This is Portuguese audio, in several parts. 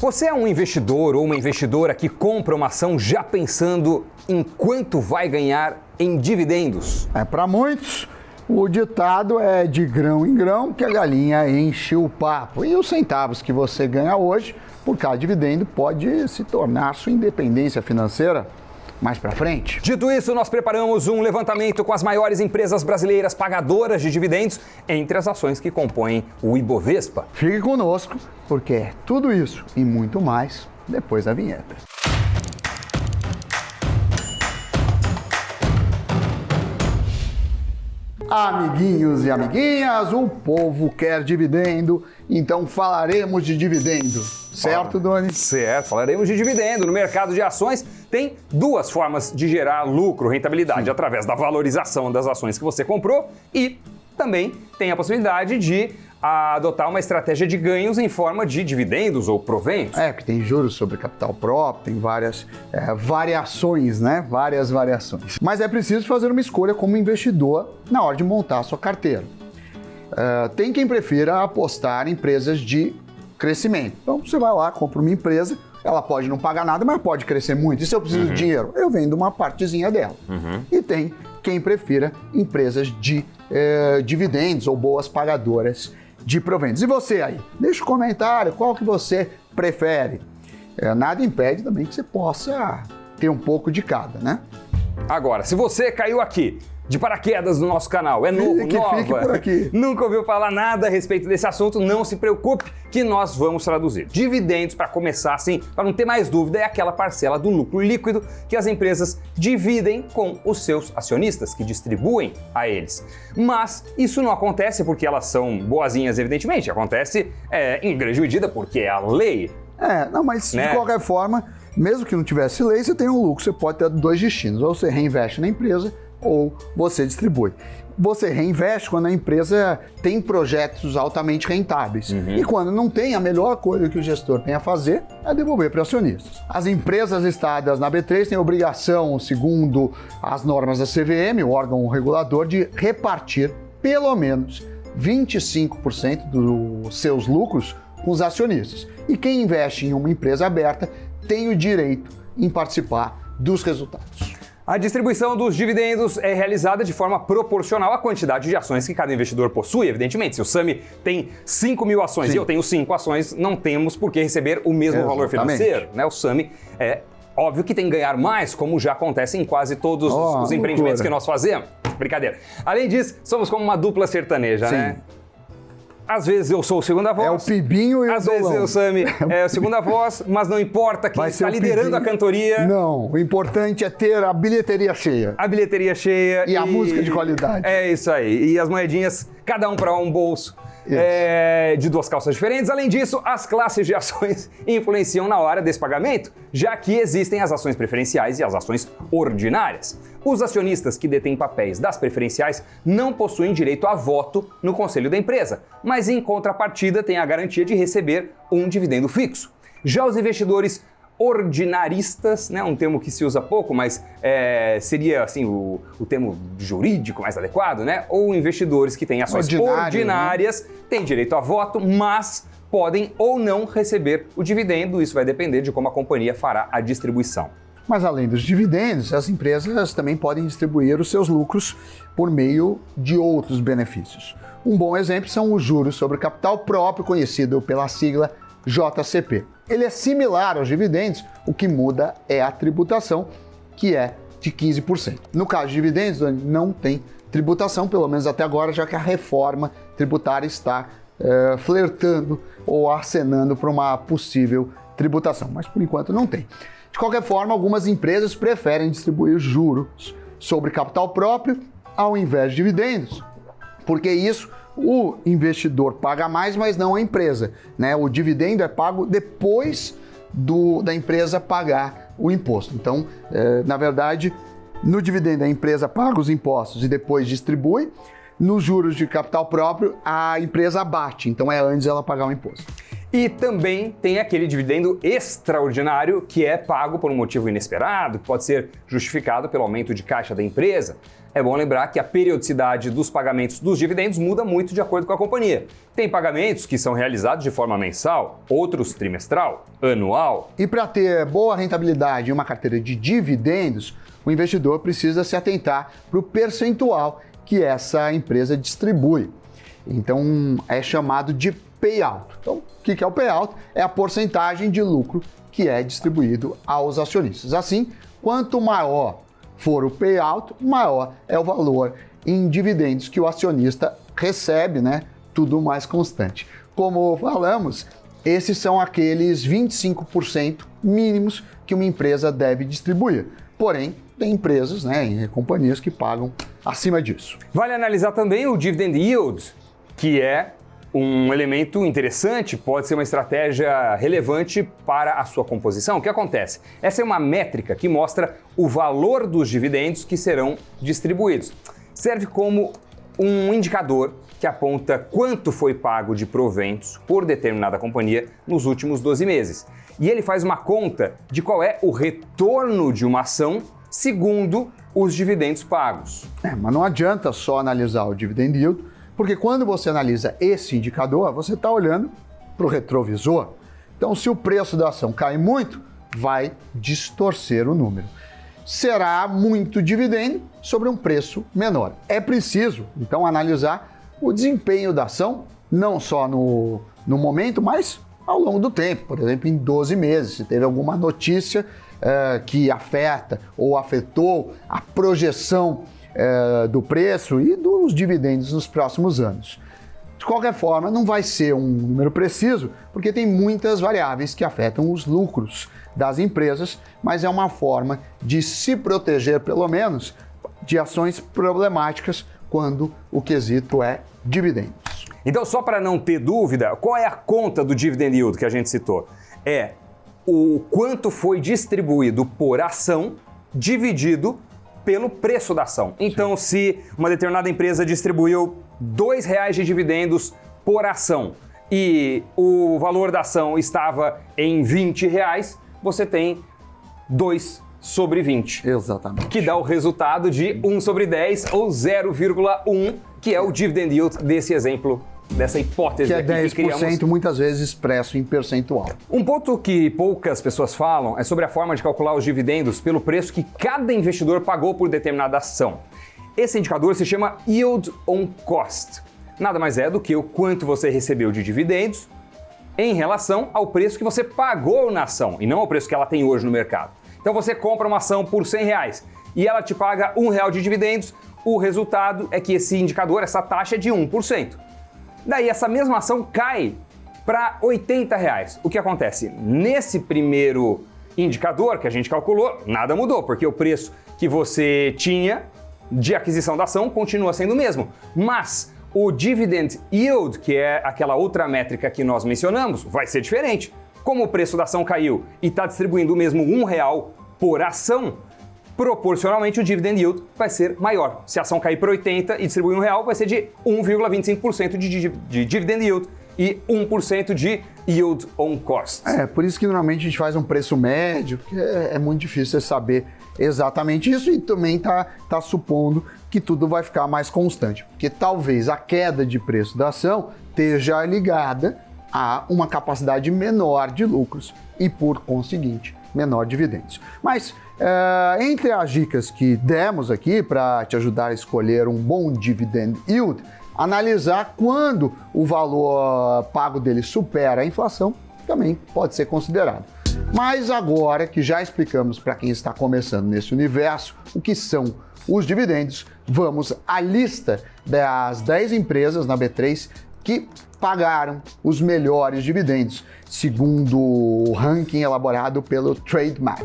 Você é um investidor ou uma investidora que compra uma ação já pensando em quanto vai ganhar em dividendos? Para muitos, o ditado é de grão em grão que a galinha enche o papo. E os centavos que você ganha hoje por cada dividendo pode se tornar sua independência financeira mais para frente. Dito isso, nós preparamos um levantamento com as maiores empresas brasileiras pagadoras de dividendos entre as ações que compõem o Ibovespa. Fique conosco, porque é tudo isso e muito mais depois da vinheta. Amiguinhos e amiguinhas, o povo quer dividendo, então falaremos de dividendo. Certo, Doni? Certo, falaremos de dividendo. No mercado de ações tem duas formas de gerar lucro, rentabilidade, através da valorização das ações que você comprou e também tem a possibilidade de adotar uma estratégia de ganhos em forma de dividendos ou proventos. Porque tem juros sobre capital próprio, tem várias variações, né? Várias variações. Mas é preciso fazer uma escolha como investidor na hora de montar a sua carteira. Tem quem prefira apostar em empresas de crescimento. Então você vai lá, compra uma empresa, ela pode não pagar nada, mas pode crescer muito. E se eu preciso de dinheiro? Eu vendo uma partezinha dela. E tem quem prefira empresas de dividendos ou boas pagadoras de proventos. E você aí? Deixa um comentário, qual que você prefere? Nada impede também que você possa ter um pouco de cada, né? Agora, se você caiu aqui de paraquedas no nosso canal, é novo, fique por aqui. Nunca ouviu falar nada a respeito desse assunto, não se preocupe que nós vamos traduzir. Dividendos, para começar assim, para não ter mais dúvida, é aquela parcela do lucro líquido que as empresas dividem com os seus acionistas, que distribuem a eles. Mas isso não acontece porque elas são boazinhas, evidentemente, acontece em grande medida porque é a lei. Mas de qualquer forma, mesmo que não tivesse lei, você tem um lucro, você pode ter dois destinos, ou você reinveste na empresa, ou você distribui. Você reinveste quando a empresa tem projetos altamente rentáveis. E quando não tem, a melhor coisa que o gestor tem a fazer é devolver para os acionistas. As empresas listadas na B3 têm a obrigação, segundo as normas da CVM, o órgão regulador, de repartir pelo menos 25% dos seus lucros com os acionistas. E quem investe em uma empresa aberta tem o direito em participar dos resultados. A distribuição dos dividendos é realizada de forma proporcional à quantidade de ações que cada investidor possui, evidentemente. Se o Sami tem 5 mil ações e eu tenho 5 ações, não temos por que receber o mesmo valor financeiro, né? O Sami é óbvio que tem que ganhar mais, como já acontece em quase todos os empreendimentos que nós fazemos. Brincadeira. Além disso, somos como uma dupla sertaneja, né? Às vezes eu sou o segunda voz. É o Pibinho e o Dolão. Às vezes o Sami é a segunda voz, mas não importa quem está liderando a cantoria. Não, o importante é ter a bilheteria cheia. A bilheteria cheia. E a música de qualidade. É isso aí. E as moedinhas, cada um para um bolso. De duas calças diferentes. Além disso, as classes de ações influenciam na hora desse pagamento, já que existem as ações preferenciais e as ações ordinárias. Os acionistas que detêm papéis das preferenciais não possuem direito a voto no conselho da empresa, mas em contrapartida têm a garantia de receber um dividendo fixo. Já os investidores ordinaristas, né, um termo que se usa pouco, mas seria assim o termo jurídico mais adequado, né? Ou investidores que têm ações ordinárias, têm direito a voto, mas podem ou não receber o dividendo. Isso vai depender de como a companhia fará a distribuição. Mas além dos dividendos, as empresas também podem distribuir os seus lucros por meio de outros benefícios. Um bom exemplo são os juros sobre o capital próprio, conhecido pela sigla JCP. Ele é similar aos dividendos, o que muda é a tributação, que é de 15%. No caso de dividendos, não tem tributação, pelo menos até agora, já que a reforma tributária está flertando ou acenando para uma possível tributação, mas por enquanto não tem. De qualquer forma, algumas empresas preferem distribuir juros sobre capital próprio ao invés de dividendos, porque isso o investidor paga mais, mas não a empresa, né? O dividendo é pago depois da empresa pagar o imposto. Então, na verdade, no dividendo a empresa paga os impostos e depois distribui. Nos juros de capital próprio, a empresa abate, então é antes ela pagar o imposto. E também tem aquele dividendo extraordinário que é pago por um motivo inesperado, que pode ser justificado pelo aumento de caixa da empresa. É bom lembrar que a periodicidade dos pagamentos dos dividendos muda muito de acordo com a companhia. Tem pagamentos que são realizados de forma mensal, outros trimestral, anual. E para ter boa rentabilidade em uma carteira de dividendos, o investidor precisa se atentar para o percentual que essa empresa distribui. Então é chamado de payout. Então, o que é o payout? É a porcentagem de lucro que é distribuído aos acionistas. Assim, quanto maior for o payout, maior é o valor em dividendos que o acionista recebe, né? Tudo mais constante. Como falamos, esses são aqueles 25% mínimos que uma empresa deve distribuir. Porém, tem empresas, né, companhias que pagam acima disso. Vale analisar também o dividend yield, que é um elemento interessante, pode ser uma estratégia relevante para a sua composição. O que acontece? Essa é uma métrica que mostra o valor dos dividendos que serão distribuídos. Serve como um indicador que aponta quanto foi pago de proventos por determinada companhia nos últimos 12 meses. E ele faz uma conta de qual é o retorno de uma ação segundo os dividendos pagos. Mas não adianta só analisar o dividend yield, porque quando você analisa esse indicador, você está olhando para o retrovisor. Então, se o preço da ação cai muito, vai distorcer o número. Será muito dividendo sobre um preço menor. É preciso, então, analisar o desempenho da ação, não só no momento, mas ao longo do tempo. Por exemplo, em 12 meses, se teve alguma notícia que afeta ou afetou a projeção do preço e dos dividendos nos próximos anos. De qualquer forma, não vai ser um número preciso, porque tem muitas variáveis que afetam os lucros das empresas, mas é uma forma de se proteger, pelo menos, de ações problemáticas quando o quesito é dividendos. Então, só para não ter dúvida, qual é a conta do dividend yield que a gente citou? É o quanto foi distribuído por ação dividido pelo preço da ação. Então, se uma determinada empresa distribuiu R$2 de dividendos por ação e o valor da ação estava em R$20, você tem 2 sobre 20. Exatamente. Que dá o resultado de 1 sobre 10 ou 0,1, que é o dividend yield desse exemplo, dessa hipótese que é aqui 10%, que criamos. muitas vezes expresso em percentual. Um ponto que poucas pessoas falam é sobre a forma de calcular os dividendos pelo preço que cada investidor pagou por determinada ação. Esse indicador se chama Yield on Cost. Nada mais é do que o quanto você recebeu de dividendos em relação ao preço que você pagou na ação e não ao preço que ela tem hoje no mercado. Então você compra uma ação por R$100 e ela te paga R$1 de dividendos, o resultado é que esse indicador, essa taxa é de 1%. Daí essa mesma ação cai para R$80. O que acontece? Nesse primeiro indicador que a gente calculou, nada mudou, porque o preço que você tinha de aquisição da ação continua sendo o mesmo. Mas o dividend yield, que é aquela outra métrica que nós mencionamos, vai ser diferente. Como o preço da ação caiu e está distribuindo o mesmo R$1 por ação, proporcionalmente o dividend yield vai ser maior. Se a ação cair por 80 e distribuir R$1, vai ser de 1,25% de dividend yield e 1% de yield on cost. Por isso que normalmente a gente faz um preço médio, porque é muito difícil você saber exatamente isso e também tá supondo que tudo vai ficar mais constante, porque talvez a queda de preço da ação esteja ligada a uma capacidade menor de lucros e, por conseguinte, menor dividendos. Mas entre as dicas que demos aqui para te ajudar a escolher um bom dividend yield, analisar quando o valor pago dele supera a inflação também pode ser considerado. Mas agora que já explicamos para quem está começando nesse universo o que são os dividendos, vamos à lista das 10 empresas na B3 que pagaram os melhores dividendos, segundo o ranking elaborado pelo Trademap.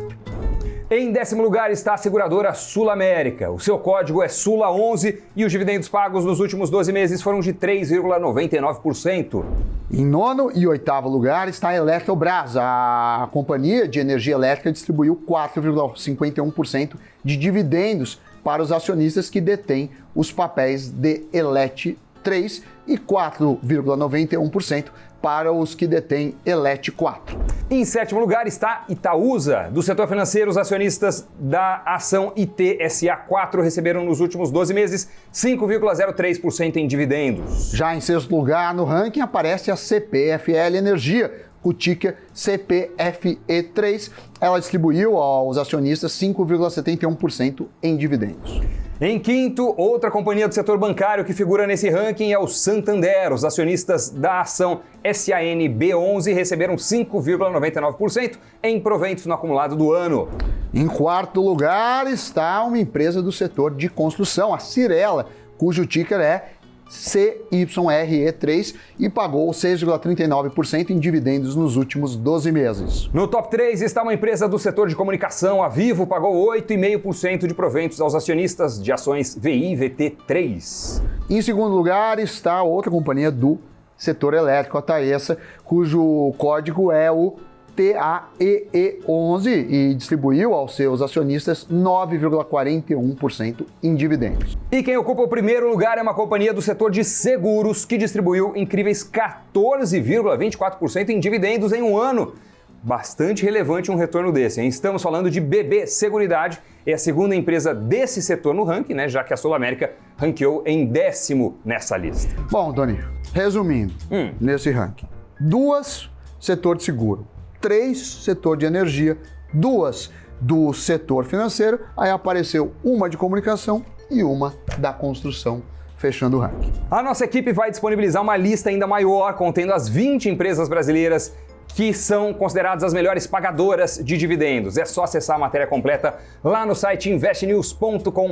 Em 10º lugar está a seguradora SulAmérica. O seu código é SULA11 e os dividendos pagos nos últimos 12 meses foram de 3,99%. Em 9º e 8º lugar está a Eletrobras. A companhia de energia elétrica distribuiu 4,51% de dividendos para os acionistas que detêm os papéis de Elet 3 e 4,91% para os que detêm Elet 4. Em sétimo lugar está Itaúsa. Do setor financeiro, os acionistas da ação ITSA4 receberam nos últimos 12 meses 5,03% em dividendos. Já em sexto lugar no ranking aparece a CPFL Energia, o ticker CPFE3. Ela distribuiu aos acionistas 5,71% em dividendos. Em quinto, outra companhia do setor bancário que figura nesse ranking é o Santander. Os acionistas da ação SANB11 receberam 5,99% em proventos no acumulado do ano. Em quarto lugar está uma empresa do setor de construção, a Cyrela, cujo ticker é CYRE3 e pagou 6,39% em dividendos nos últimos 12 meses. No top 3 está uma empresa do setor de comunicação, a Vivo pagou 8,5% de proventos aos acionistas de ações VIVT3. Em segundo lugar está outra companhia do setor elétrico, a Taesa, cujo código é o TAEE11 e distribuiu aos seus acionistas 9,41% em dividendos. E quem ocupa o primeiro lugar é uma companhia do setor de seguros que distribuiu incríveis 14,24% em dividendos em um ano. Bastante relevante um retorno desse, hein? Estamos falando de BB Seguridade, é a segunda empresa desse setor no ranking, né? Já que a Sul América ranqueou em 10º nessa lista. Bom, Doni, resumindo, nesse ranking, 2 setor de seguro, 3 setor de energia, 2 do setor financeiro, aí apareceu uma de comunicação e uma da construção, fechando o ranking. A nossa equipe vai disponibilizar uma lista ainda maior, contendo as 20 empresas brasileiras que são consideradas as melhores pagadoras de dividendos. É só acessar a matéria completa lá no site investnews.com.br.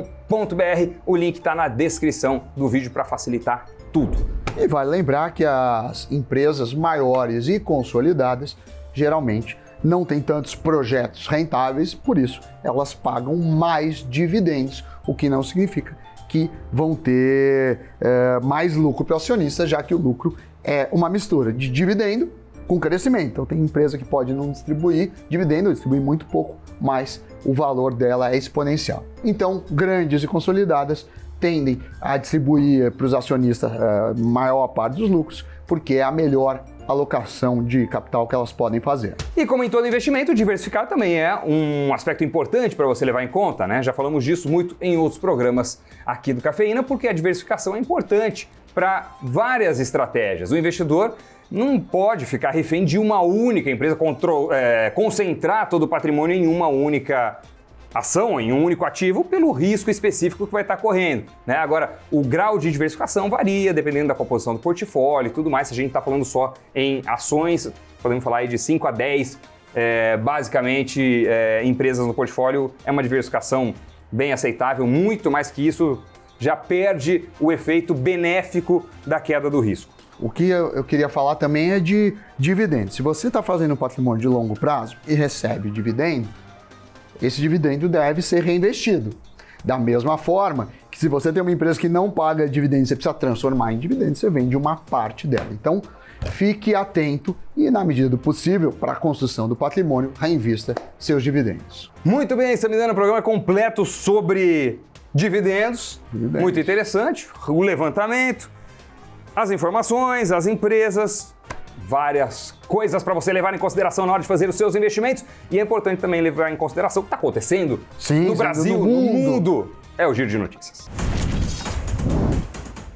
O link está na descrição do vídeo para facilitar tudo. E vale lembrar que as empresas maiores e consolidadas geralmente não têm tantos projetos rentáveis, por isso elas pagam mais dividendos, o que não significa que vão ter mais lucro para o acionista, já que o lucro é uma mistura de dividendo com crescimento. Então tem empresa que pode não distribuir dividendo, distribui muito pouco, mas o valor dela é exponencial. Então, grandes e consolidadas tendem a distribuir para os acionistas maior parte dos lucros, porque é a melhor alocação de capital que elas podem fazer. E como em todo investimento, diversificar também é um aspecto importante para você levar em conta, né? Já falamos disso muito em outros programas aqui do Cafeína, porque a diversificação é importante para várias estratégias. O investidor não pode ficar refém de uma única empresa, concentrar todo o patrimônio em uma única ação, em um único ativo, pelo risco específico que vai estar correndo, né? Agora, o grau de diversificação varia dependendo da composição do portfólio e tudo mais. Se a gente está falando só em ações, podemos falar aí de 5 a 10, basicamente, empresas no portfólio, é uma diversificação bem aceitável. Muito mais que isso, já perde o efeito benéfico da queda do risco. O que eu queria falar também é de dividendos. Se você está fazendo um patrimônio de longo prazo e recebe dividendo, esse dividendo deve ser reinvestido. Da mesma forma que se você tem uma empresa que não paga dividendo, você precisa transformar em dividendo, você vende uma parte dela. Então, fique atento e, na medida do possível, para a construção do patrimônio, reinvista seus dividendos. Muito bem, Samidana, o programa é completo sobre dividendos. Muito interessante. O levantamento, as informações, as empresas, várias coisas para você levar em consideração na hora de fazer os seus investimentos. E é importante também levar em consideração o que está acontecendo no Brasil, no mundo. É o Giro de Notícias.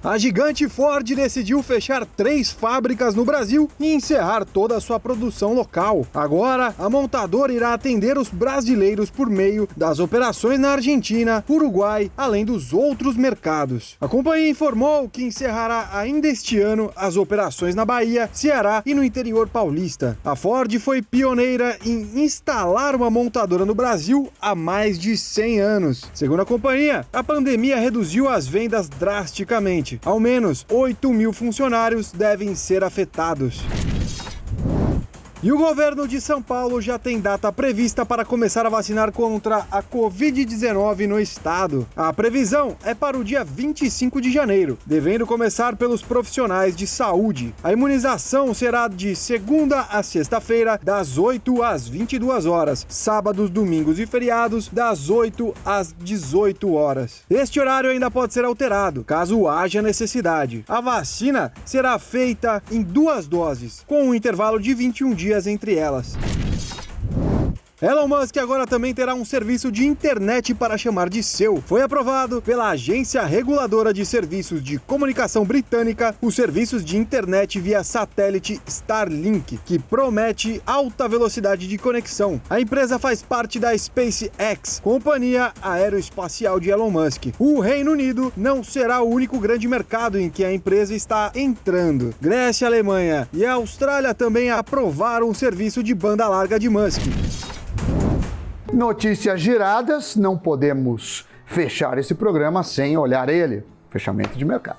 A gigante Ford decidiu fechar 3 fábricas no Brasil e encerrar toda a sua produção local. Agora, a montadora irá atender os brasileiros por meio das operações na Argentina, Uruguai, além dos outros mercados. A companhia informou que encerrará ainda este ano as operações na Bahia, Ceará e no interior paulista. A Ford foi pioneira em instalar uma montadora no Brasil há mais de 100 anos. Segundo a companhia, a pandemia reduziu as vendas drasticamente. Ao menos 8 mil funcionários devem ser afetados. E o governo de São Paulo já tem data prevista para começar a vacinar contra a Covid-19 no estado. A previsão é para o dia 25 de janeiro, devendo começar pelos profissionais de saúde. A imunização será de segunda a sexta-feira, das 8 às 22 horas, sábados, domingos e feriados, das 8 às 18 horas. Este horário ainda pode ser alterado, caso haja necessidade. A vacina será feita em 2 doses, com um intervalo de 21 dias entre elas. Elon Musk agora também terá um serviço de internet para chamar de seu. Foi aprovado pela Agência Reguladora de Serviços de Comunicação Britânica os serviços de internet via satélite Starlink, que promete alta velocidade de conexão. A empresa faz parte da SpaceX, companhia aeroespacial de Elon Musk. O Reino Unido não será o único grande mercado em que a empresa está entrando. Grécia, Alemanha e a Austrália também aprovaram o serviço de banda larga de Musk. Notícias giradas, não podemos fechar esse programa sem olhar ele. Fechamento de mercado.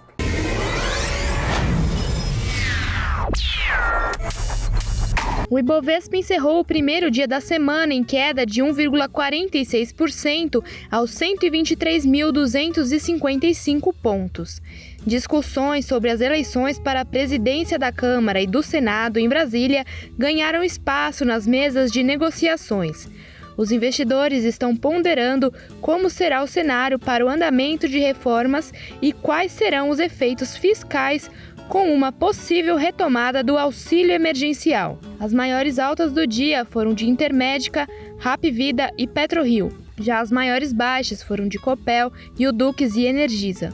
O Ibovespa encerrou o primeiro dia da semana em queda de 1,46% aos 123.255 pontos. Discussões sobre as eleições para a presidência da Câmara e do Senado em Brasília ganharam espaço nas mesas de negociações. Os investidores estão ponderando como será o cenário para o andamento de reformas e quais serão os efeitos fiscais com uma possível retomada do auxílio emergencial. As maiores altas do dia foram de Intermédica, Hapvida e PetroRio. Já as maiores baixas foram de Copel, Rio Dux e Energisa.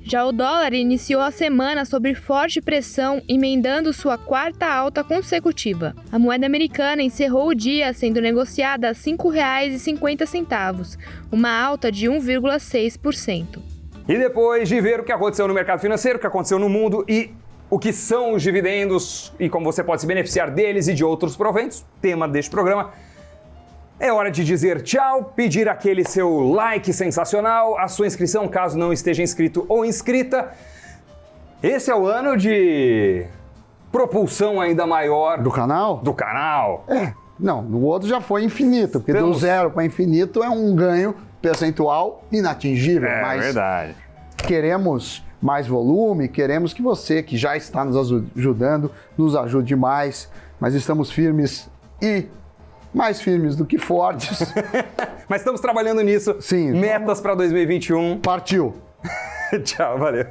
Já o dólar iniciou a semana sob forte pressão, emendando sua quarta alta consecutiva. A moeda americana encerrou o dia sendo negociada a R$ 5,50, uma alta de 1,6%. E depois de ver o que aconteceu no mercado financeiro, o que aconteceu no mundo e o que são os dividendos e como você pode se beneficiar deles e de outros proventos, tema deste programa, é hora de dizer tchau, pedir aquele seu like sensacional, a sua inscrição caso não esteja inscrito ou inscrita. Esse é o ano de propulsão ainda maior Do canal? do canal. Não, no outro já foi infinito, porque do zero para infinito é um ganho percentual inatingível. Mas verdade. queremos mais volume, queremos que você, que já está nos ajudando, nos ajude mais, mas estamos firmes e mais firmes do que fortes. Mas estamos trabalhando nisso. Sim. Metas para 2021. Partiu! Tchau, valeu.